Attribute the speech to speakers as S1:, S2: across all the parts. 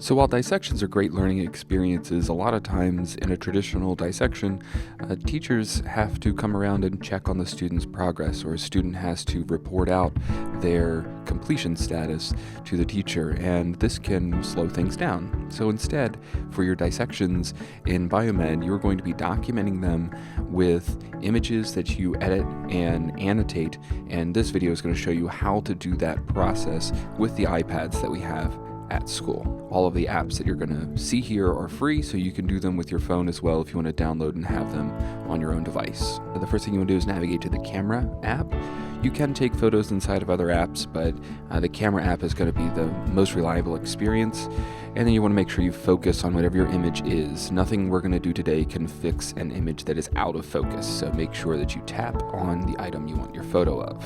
S1: So while dissections are great learning experiences, a lot of times in a traditional dissection, teachers have to come around and check on the student's progress, or a student has to report out their completion status to the teacher, and this can slow things down. So instead, for your dissections in Biomed, you're going to be documenting them with images that you edit and annotate, and this video is going to show you how to do that process with the iPads that we have at school. All of the apps that you're going to see here are free, so you can do them with your phone as well if you want to download and have them on your own device. The first thing you want to do is navigate to the camera app. You can take photos inside of other apps, but the camera app is going to be the most reliable experience. And then you want to make sure you focus on whatever your image is. Nothing we're going to do today can fix an image that is out of focus, so make sure that you tap on the item you want your photo of.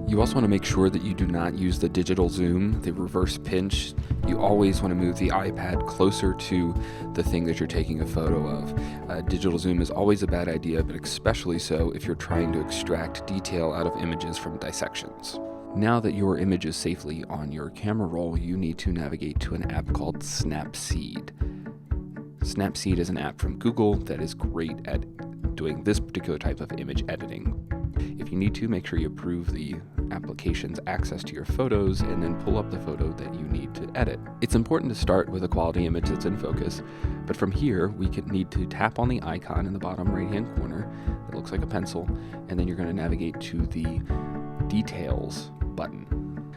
S1: You also want to make sure that you do not use the digital zoom, the reverse pinch. You always want to move the iPad closer to the thing that you're taking a photo of. Digital zoom is always a bad idea, but especially so if you're trying to extract detail out of images from dissections. Now that your image is safely on your camera roll, you need to navigate to an app called Snapseed. Snapseed is an app from Google that is great at doing this particular type of image editing. If you need to, make sure you approve the application's access to your photos and then pull up the photo that you need to edit. It's important to start with a quality image that's in focus, but from here we need to tap on the icon in the bottom right hand corner that looks like a pencil, and then you're going to navigate to the Details button.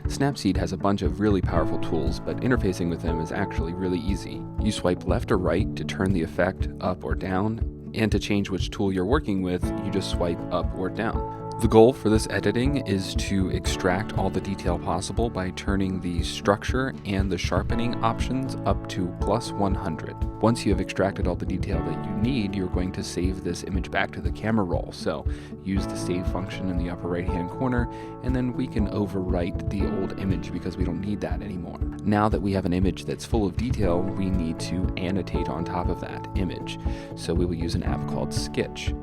S1: Snapseed has a bunch of really powerful tools, but interfacing with them is actually really easy. You swipe left or right to turn the effect up or down, and to change which tool you're working with, you just swipe up or down. The goal for this editing is to extract all the detail possible by turning the structure and the sharpening options up to +100. Once you have extracted all the detail that you need, you're going to save this image back to the camera roll. So use the save function in the upper right hand corner, and then we can overwrite the old image because we don't need that anymore. Now that we have an image that's full of detail, we need to annotate on top of that image. So we will use an app called Skitch.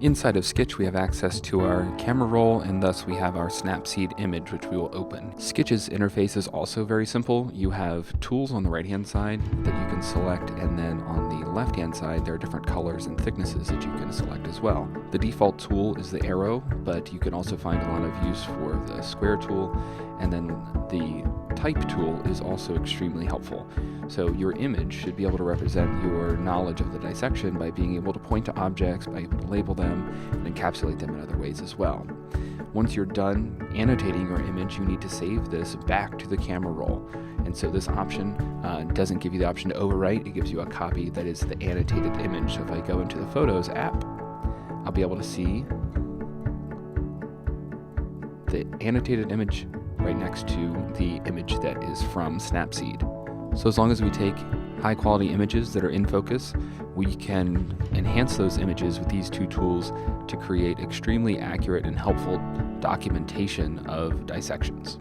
S1: Inside of Skitch, we have access to our camera roll, and thus we have our Snapseed image, which we will open. Skitch's interface is also very simple. You have tools on the right-hand side that you can select, and then on the left-hand side, there are different colors and thicknesses that you can select as well. The default tool is the arrow, but you can also find a lot of use for the square tool, and then the type tool is also extremely helpful. So your image should be able to represent your knowledge of the dissection by being able to point to objects, by able to label them, and encapsulate them in other ways as well. Once you're done annotating your image, you need to save this back to the camera roll. And so this option doesn't give you the option to overwrite, it gives you a copy that is the annotated image. So if I go into the Photos app, I'll be able to see the annotated image right next to the image that is from Snapseed. So as long as we take high quality images that are in focus, we can enhance those images with these two tools to create extremely accurate and helpful documentation of dissections.